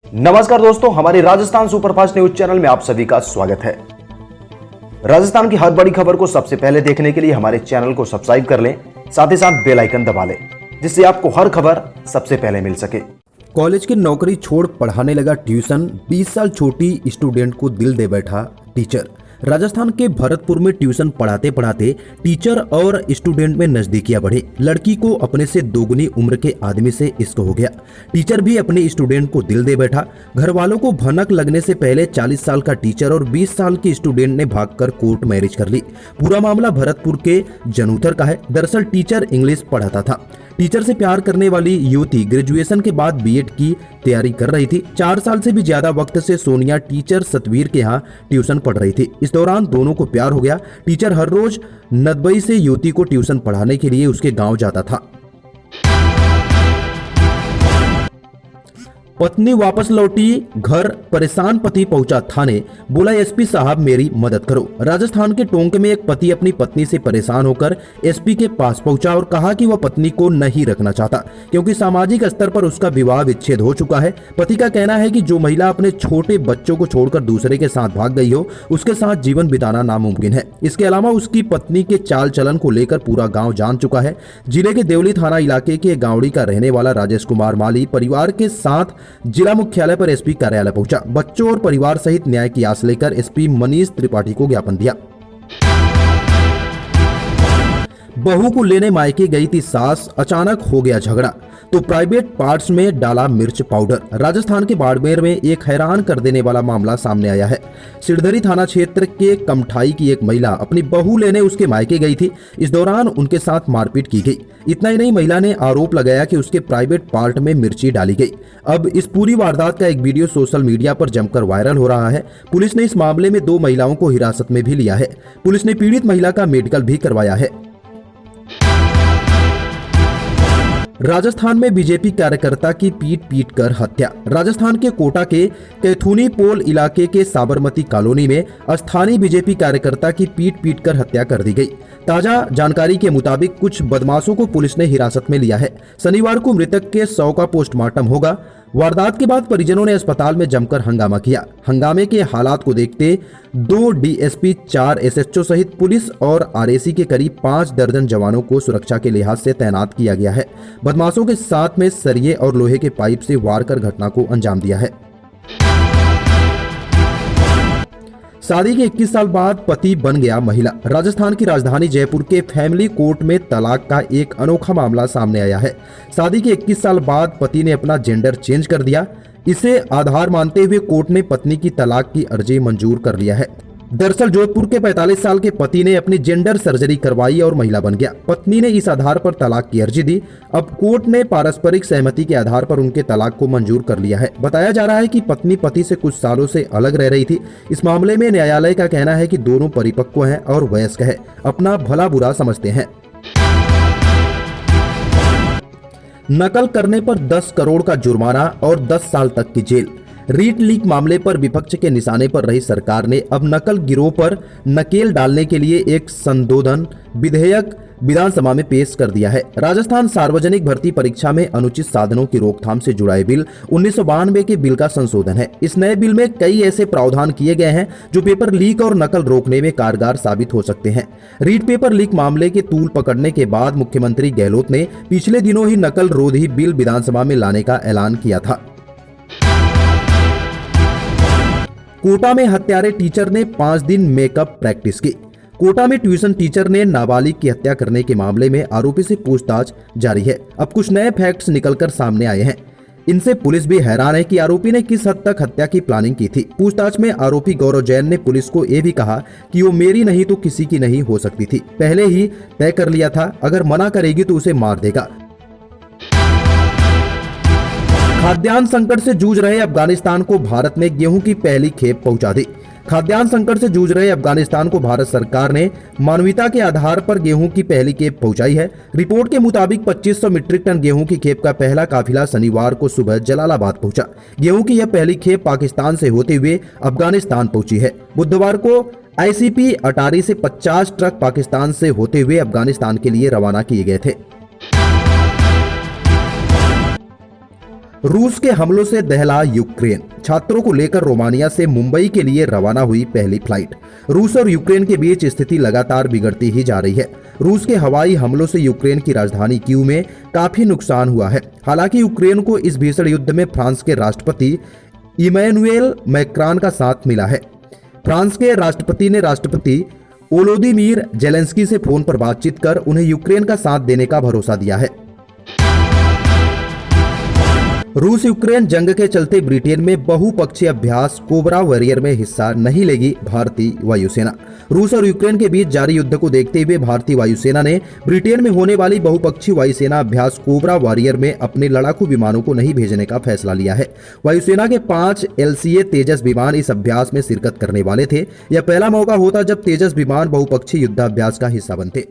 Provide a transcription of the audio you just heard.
नमस्कार दोस्तों, हमारे राजस्थान सुपरफास्ट न्यूज चैनल में आप सभी का स्वागत है। राजस्थान की हर बड़ी खबर को सबसे पहले देखने के लिए हमारे चैनल को सब्सक्राइब कर लें, साथ ही साथ बेल आइकन दबा लें, जिससे आपको हर खबर सबसे पहले मिल सके। कॉलेज की नौकरी छोड़ पढ़ाने लगा ट्यूशन, 20 साल छोटी स्टूडेंट को दिल दे बैठा टीचर। राजस्थान के भरतपुर में ट्यूशन पढ़ाते पढ़ाते टीचर और स्टूडेंट में नजदीकियां बढ़ी। लड़की को अपने से दोगुनी उम्र के आदमी से इश्क हो गया। टीचर भी अपने स्टूडेंट को दिल दे बैठा। घर वालों को भनक लगने से पहले 40 साल का टीचर और 20 साल की स्टूडेंट ने भागकर कोर्ट मैरिज कर ली। पूरा मामला भरतपुर के जनूथर का है। दरअसल टीचर इंग्लिश पढ़ाता था। टीचर से प्यार करने वाली युवती ग्रेजुएशन के बाद बीएड की तैयारी कर रही थी। 4 साल से भी ज्यादा वक्त से सोनिया टीचर सतवीर के यहाँ ट्यूशन पढ़ रही थी। इस दौरान दोनों को प्यार हो गया। टीचर हर रोज नदबई से युवती को ट्यूशन पढ़ाने के लिए उसके गांव जाता था। पत्नी वापस लौटी घर, परेशान पति पहुंचा थाने, बोला एसपी साहब मेरी मदद करो। राजस्थान के टोंक में एक पति अपनी पत्नी से परेशान होकर एसपी के पास पहुंचा और कहा कि वह पत्नी को नहीं रखना चाहता, क्योंकि सामाजिक स्तर पर उसका विवाह विच्छेद हो चुका है। पति का कहना है कि जो महिला अपने छोटे बच्चों को छोड़कर दूसरे के साथ भाग गई हो, उसके साथ जीवन बिताना नामुमकिन है। इसके अलावा उसकी पत्नी के चाल चलन को लेकर पूरा गाँव जान चुका है। जिले के देवली थाना इलाके के गावड़ी का रहने वाला राजेश कुमार माली परिवार के साथ जिला मुख्यालय पर एसपी कार्यालय पहुंचा। बच्चों और परिवार सहित न्याय की आस लेकर एसपी मनीष त्रिपाठी को ज्ञापन दिया। बहू को लेने मायके गई थी सास, अचानक हो गया झगड़ा तो प्राइवेट पार्ट्स में डाला मिर्च पाउडर। राजस्थान के बाड़मेर में एक हैरान कर देने वाला मामला सामने आया है। सिरधरी थाना क्षेत्र के कमठाई की एक महिला अपनी बहू लेने उसके मायके गई थी। इस दौरान उनके साथ मारपीट की गई। इतना ही नहीं, महिला ने आरोप लगाया कि उसके प्राइवेट पार्ट में मिर्ची डाली गई। अब इस पूरी वारदात का एक वीडियो सोशल मीडिया पर जमकर वायरल हो रहा है। पुलिस ने इस मामले में 2 महिलाओं को हिरासत में भी लिया है। पुलिस ने पीड़ित महिला का मेडिकल भी करवाया है। राजस्थान में बीजेपी कार्यकर्ता की पीट कर हत्या। राजस्थान के कोटा के कैथुनी पोल इलाके के साबरमती कॉलोनी में स्थानीय बीजेपी कार्यकर्ता की पीट कर हत्या कर दी गई। ताजा जानकारी के मुताबिक कुछ बदमाशों को पुलिस ने हिरासत में लिया है। शनिवार को मृतक के शव का पोस्टमार्टम होगा। वारदात के बाद परिजनों ने अस्पताल में जमकर हंगामा किया। हंगामे के हालात को देखते 2 डीएसपी, 4 एसएचओ सहित पुलिस और आरएसी के करीब 5 दर्जन जवानों को सुरक्षा के लिहाज से तैनात किया गया है। बदमाशों के साथ में सरिये और लोहे के पाइप से वार कर घटना को अंजाम दिया है। शादी के 21 साल बाद पति बन गया महिला। राजस्थान की राजधानी जयपुर के फैमिली कोर्ट में तलाक का एक अनोखा मामला सामने आया है। शादी के 21 साल बाद पति ने अपना जेंडर चेंज कर दिया। इसे आधार मानते हुए कोर्ट ने पत्नी की तलाक की अर्जी मंजूर कर लिया है। दरअसल जोधपुर के 45 साल के पति ने अपनी जेंडर सर्जरी करवाई और महिला बन गया। पत्नी ने इस आधार पर तलाक की अर्जी दी। अब कोर्ट ने पारस्परिक सहमति के आधार पर उनके तलाक को मंजूर कर लिया है। बताया जा रहा है कि पत्नी पति से कुछ सालों से अलग रह रही थी। इस मामले में न्यायालय का कहना है कि दोनों परिपक्व हैं और वयस्क है, अपना भला बुरा समझते हैं। नकल करने पर 10 करोड़ का जुर्माना और 10 साल तक की जेल। रीट लीक मामले पर विपक्ष के निशाने पर रही सरकार ने अब नकल गिरोह पर नकेल डालने के लिए एक संशोधन विधेयक विधानसभा में पेश कर दिया है। राजस्थान सार्वजनिक भर्ती परीक्षा में अनुचित साधनों की रोकथाम से जुड़ा बिल 1992 के बिल का संशोधन है। इस नए बिल में कई ऐसे प्रावधान किए गए हैं जो पेपर लीक और नकल रोकने में कारगर साबित हो सकते हैं। रीट पेपर लीक मामले के तूल पकड़ने के बाद मुख्यमंत्री गहलोत ने पिछले दिनों ही नकल रोधी बिल विधानसभा में लाने का ऐलान किया था। कोटा में हत्यारे टीचर ने 5 दिन मेकअप प्रैक्टिस की। कोटा में ट्यूशन टीचर ने नाबालिग की हत्या करने के मामले में आरोपी से पूछताछ जारी है। अब कुछ नए फैक्ट्स निकलकर सामने आए हैं। इनसे पुलिस भी हैरान है कि आरोपी ने किस हद तक हत्या की प्लानिंग की थी। पूछताछ में आरोपी गौरव जैन ने पुलिस को यह भी कहा कि वो मेरी नहीं तो किसी की नहीं हो सकती थी। पहले ही तय कर लिया था, अगर मना करेगी तो उसे मार देगा। खाद्यान्न संकट से जूझ रहे अफगानिस्तान को भारत ने गेहूं की पहली खेप पहुंचा दी। खाद्यान्न संकट से जूझ रहे अफगानिस्तान को भारत सरकार ने मानवीयता के आधार पर गेहूं की पहली खेप पहुंचाई है। रिपोर्ट के मुताबिक 2500 मीट्रिक टन गेहूं की खेप का पहला काफिला शनिवार को सुबह जलालाबाद पहुंचा। गेहूं की यह पहली खेप पाकिस्तान से होते हुए अफगानिस्तान पहुंची है। बुधवार को आईसीपी अटारी से 50 ट्रक पाकिस्तान से होते हुए अफगानिस्तान के लिए रवाना किए गए थे। रूस के हमलों से दहला यूक्रेन। छात्रों को लेकर रोमानिया से मुंबई के लिए रवाना हुई पहली फ्लाइट। रूस और यूक्रेन के बीच स्थिति लगातार बिगड़ती ही जा रही है। रूस के हवाई हमलों से यूक्रेन की राजधानी कीव में काफी नुकसान हुआ है। हालांकि यूक्रेन को इस भीषण युद्ध में फ्रांस के राष्ट्रपति इमैनुएल मैक्रॉन का साथ मिला है। फ्रांस के राष्ट्रपति ने राष्ट्रपति वोलोदिमीर जेलेंस्की से फोन पर बातचीत कर उन्हें यूक्रेन का साथ देने का भरोसा दिया है। रूस यूक्रेन जंग के चलते ब्रिटेन में बहुपक्षीय अभ्यास कोबरा वॉरियर में हिस्सा नहीं लेगी भारतीय वायुसेना। रूस और यूक्रेन के बीच जारी युद्ध को देखते हुए भारतीय वायुसेना ने ब्रिटेन में होने वाली बहुपक्षीय वायुसेना अभ्यास कोबरा वॉरियर में अपने लड़ाकू विमानों को नहीं भेजने का फैसला लिया है। वायुसेना के 5 LCA तेजस विमान इस अभ्यास में शिरकत करने वाले थे। यह पहला मौका होता जब तेजस विमान बहुपक्षीय युद्धाभ्यास का हिस्सा बनते।